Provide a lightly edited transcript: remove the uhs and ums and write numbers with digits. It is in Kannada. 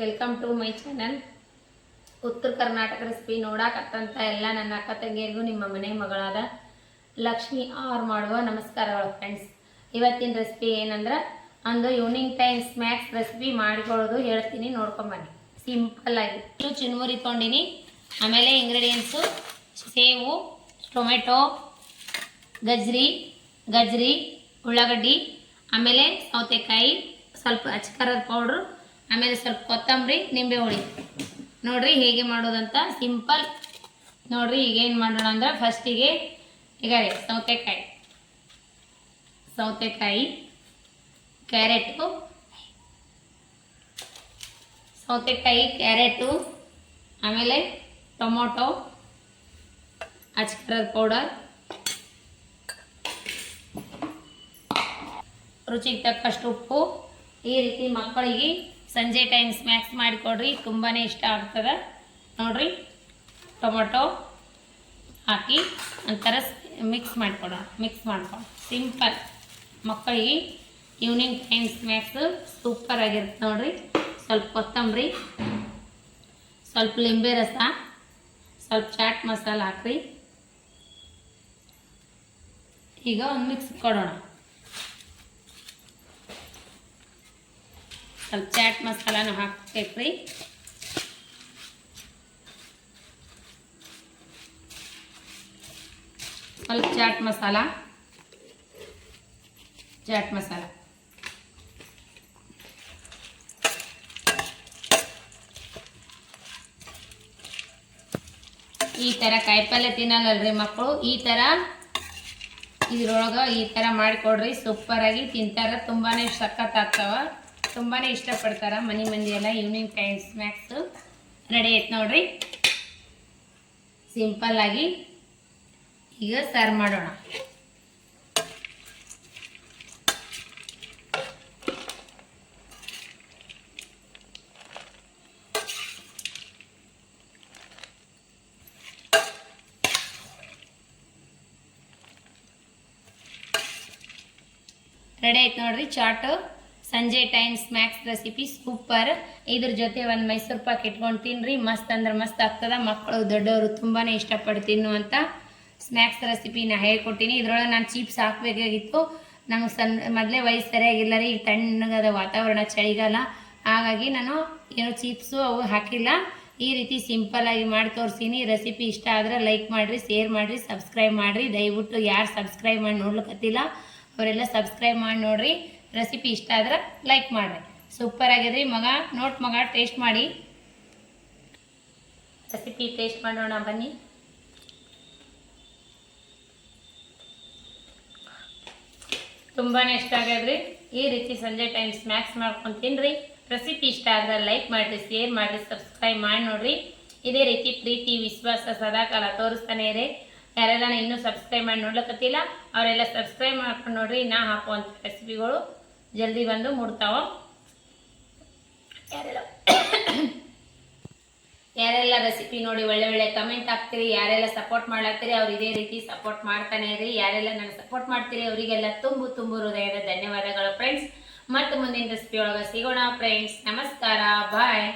Welcome to my channel. ಉತ್ತರ ಕರ್ನಾಟಕ ರೆಸಿಪಿ ನೋಡಾಕತ್ತಂತ ಎಲ್ಲ ನನ್ನ ಅಕ್ಕ ತಂಗಿಯರಿಗೂ ನಿಮ್ಮ ಮನೆ ಮಗಳಾದ ಲಕ್ಷ್ಮಿ ಆರ್ ಮಾಡುವ ನಮಸ್ಕಾರಗಳು ಫ್ರೆಂಡ್ಸ್. ಇವತ್ತಿನ ರೆಸಿಪಿ ಏನಂದ್ರೆ ಒಂದು ಈವ್ನಿಂಗ್ ಟೈಮ್ ಸ್ನ್ಯಾಕ್ಸ್ ರೆಸಿಪಿ ಮಾಡಿಕೊಳ್ಳೋದು ಹೇಳ್ತೀನಿ, ನೋಡ್ಕೊಂಬನ್ನಿ. ಸಿಂಪಲ್ ಆಗಿ ಚುನ್ಮುರಿ ತೊಗೊಂಡಿನಿ. ಆಮೇಲೆ ಇಂಗ್ರೀಡಿಯೆಂಟ್ಸು ಸೇವು, ಟೊಮೆಟೊ, ಗಜ್ರಿ, ಉಳ್ಳಾಗಡ್ಡಿ, ಆಮೇಲೆ ಸೌತೆಕಾಯಿ, ಸ್ವಲ್ಪ ಅಚ್ಕಾರದ ಪೌಡ್ರು, ಆಮೇಲೆ ಸ್ವಲ್ಪ ಕೊತ್ತಂಬರಿ, ನಿಂಬೆ ಹುಳಿ. ನೋಡ್ರಿ ಹೇಗೆ ಮಾಡೋದಂತ ಸಿಂಪಲ್. ನೋಡ್ರಿ ಈಗೇನು ಮಾಡೋಣ ಅಂದ್ರೆ ಫಸ್ಟಿಗೆ ಈಗ ರೀ ಸೌತೆಕಾಯಿ, ಕ್ಯಾರೆಟು, ಆಮೇಲೆ ಟೊಮೊಟೊ, ಅಚ್ಕಾರದ ಪೌಡರ್, ರುಚಿಗೆ ತಕ್ಕಷ್ಟು ಉಪ್ಪು. ಈ ರೀತಿ ಮಕ್ಕಳಿಗೆ ಸಂಜೆ ಟೈಮ್ ಸ್ನ್ಯಾಕ್ಸ್ ಮಾಡಿಕೊಡ್ರಿ, ತುಂಬಾ ಇಷ್ಟ ಆಗ್ತದೆ. ನೋಡ್ರಿ ಟೊಮೊಟೊ ಹಾಕಿ ಒಂಥರ ಮಿಕ್ಸ್ ಮಾಡ್ಕೊಂಡು ಸಿಂಪಲ್ ಮಕ್ಕಳಿಗೆ ಈವ್ನಿಂಗ್ ಟೈಮ್ ಸ್ನ್ಯಾಕ್ಸು ಸೂಪರ್ ಆಗಿರುತ್ತೆ. ನೋಡ್ರಿ ಸ್ವಲ್ಪ ಕೊತ್ತಂಬರಿ, ಸ್ವಲ್ಪ ಲಿಂಬೆ ರಸ, ಸ್ವಲ್ಪ ಚಾಟ್ ಮಸಾಲ ಹಾಕ್ರಿ. ಈಗ ಒಂದು ಮಿಕ್ಸ್ ಕೊಡೋಣ. ಸ್ವಲ್ಪ ಚಾಟ್ ಮಸಾಲಾನು ಹಾಕ್ಬೇಕ್ರಿ. ಸ್ವಲ್ಪ ಚಾಟ್ ಮಸಾಲ ಈ ಥರ ಕಾಯಿಪಲ್ಯ ತಿನ್ನಲ್ಲಲ್ರಿ ಮಕ್ಕಳು, ಈ ಥರ ಇದ್ರೊಳಗೆ ಈ ಥರ ಮಾಡಿಕೊಡ್ರಿ, ಸೂಪರಾಗಿ ತಿಂತಾರೆ. ತುಂಬಾ ಸಖತ್ ಆಗ್ತಾವ, ತುಂಬಾ ಇಷ್ಟಪಡ್ತಾರೆ ಮಂದಿ ಎಲ್ಲ. ಈವ್ನಿಂಗ್ ಟೈಮ್ ಸ್ನ್ಯಾಕ್ಸು ರೆಡಿ ಆಯ್ತು ನೋಡ್ರಿ. ಸಿಂಪಲ್ ಆಗಿ ಈಗ ಸರ್ವ್ ಮಾಡೋಣ. ರೆಡಿ ಆಯ್ತು ನೋಡ್ರಿ ಚಾಟು. ಸಂಜೆ ಟೈಮ್ ಸ್ನ್ಯಾಕ್ಸ್ ರೆಸಿಪಿ ಸೂಪರ್. ಇದ್ರ ಜೊತೆ ಒಂದು ಮೈಸೂರು ಪಾಕ್ ಇಟ್ಕೊಂಡು ತಿನ್ನಿರಿ, ಮಸ್ತ್ ಅಂದ್ರೆ ಮಸ್ತ್ ಆಗ್ತದೆ. ಮಕ್ಕಳು ದೊಡ್ಡವರು ತುಂಬಾ ಇಷ್ಟಪಟ್ಟು ತಿನ್ನುವಂಥ ಸ್ನ್ಯಾಕ್ಸ್ ರೆಸಿಪಿನ ಹೇಳ್ಕೊಟ್ಟಿನಿ. ಇದ್ರೊಳಗೆ ನಾನು ಚೀಪ್ಸ್ ಹಾಕಬೇಕಾಗಿತ್ತು, ನಮಗೆ ಮೊದಲೇ ವಯಸ್ಸು ಸರಿಯಾಗಿಲ್ಲ ರೀ, ಈಗ ತಣ್ಣಗದ ವಾತಾವರಣ, ಚಳಿಗಾಲ, ಹಾಗಾಗಿ ನಾನು ಏನು ಚೀಪ್ಸು ಅವು ಹಾಕಿಲ್ಲ. ಈ ರೀತಿ ಸಿಂಪಲ್ಲಾಗಿ ಮಾಡಿ ತೋರಿಸ್ತೀನಿ. ರೆಸಿಪಿ ಇಷ್ಟ ಆದರೆ ಲೈಕ್ ಮಾಡಿರಿ, ಶೇರ್ ಮಾಡಿರಿ, ಸಬ್ಸ್ಕ್ರೈಬ್ ಮಾಡಿರಿ. ದಯವಿಟ್ಟು ಯಾರು ಸಬ್ಸ್ಕ್ರೈಬ್ ಮಾಡಿ ನೋಡ್ಲಿಕ್ಕತ್ತಿಲ್ಲ ಅವರೆಲ್ಲ ಸಬ್ಸ್ಕ್ರೈಬ್ ಮಾಡಿ ನೋಡಿರಿ. ರೆಸಿಪಿ ಇಷ್ಟ ಆದ್ರೆ ಲೈಕ್ ಮಾಡಿರಿ. ಸೂಪರ್ ಆಗಿದ್ರಿ ಮಗ ಟೇಸ್ಟ್ ಮಾಡಿ. ರೆಸಿಪಿ ಟೇಸ್ಟ್ ಮಾಡೋಣ ಬನ್ನಿ. ತುಂಬಾ ಇಷ್ಟ ಆಗ್ಯದ್ರಿ. ಈ ರೀತಿ ಸಂಜೆ ಟೈಮ್ ಸ್ನ್ಯಾಕ್ಸ್ ಮಾಡ್ಕೊಂಡು ತಿನ್ನಿರಿ. ರೆಸಿಪಿ ಇಷ್ಟ ಆದ್ರೆ ಲೈಕ್ ಮಾಡಿರಿ, ಶೇರ್ ಮಾಡಿರಿ, ಸಬ್ಸ್ಕ್ರೈಬ್ ಮಾಡಿ ನೋಡಿರಿ. ಇದೇ ರೀತಿ ಪ್ರೀತಿ ವಿಶ್ವಾಸ ಸದಾಕಾಲ ತೋರಿಸ್ತಾನೆ ಇರಿ. ಯಾರೆಲ್ಲ ಇನ್ನೂ ಸಬ್ಸ್ಕ್ರೈಬ್ ಮಾಡಿ ನೋಡ್ಲಿಕ್ಕತ್ತಿಲ್ಲ ಅವರೆಲ್ಲ ಸಬ್ಸ್ಕ್ರೈಬ್ ಮಾಡ್ಕೊಂಡು ನೋಡ್ರಿ. ನಾ ಹಾಕುವಂಥ ರೆಸಿಪಿಗಳು ಜಲ್ದಿ ಬಂದು ಮುಡ್ತಾವ. ಯಾರೆಲ್ಲ ರೆಸಿಪಿ ನೋಡಿ ಒಳ್ಳೆ ಕಮೆಂಟ್ ಹಾಕ್ತೀರಿ, ಯಾರೆಲ್ಲ ಸಪೋರ್ಟ್ ಮಾಡ್ಲಾಗ್ತೀರಿ ಅವ್ರು ಇದೇ ರೀತಿ ಸಪೋರ್ಟ್ ಮಾಡ್ತಾನೆ ಇರಿ. ಯಾರೆಲ್ಲ ನನಗೆ ಸಪೋರ್ಟ್ ಮಾಡ್ತೀರಿ ಅವರಿಗೆಲ್ಲ ತುಂಬು ಹೃದಯದ ಧನ್ಯವಾದಗಳು ಫ್ರೆಂಡ್ಸ್. ಮತ್ತು ಮುಂದಿನ ರೆಸಿಪಿ ಒಳಗೆ ಸಿಗೋಣ ಫ್ರೆಂಡ್ಸ್. ನಮಸ್ಕಾರ, ಬಾಯ್.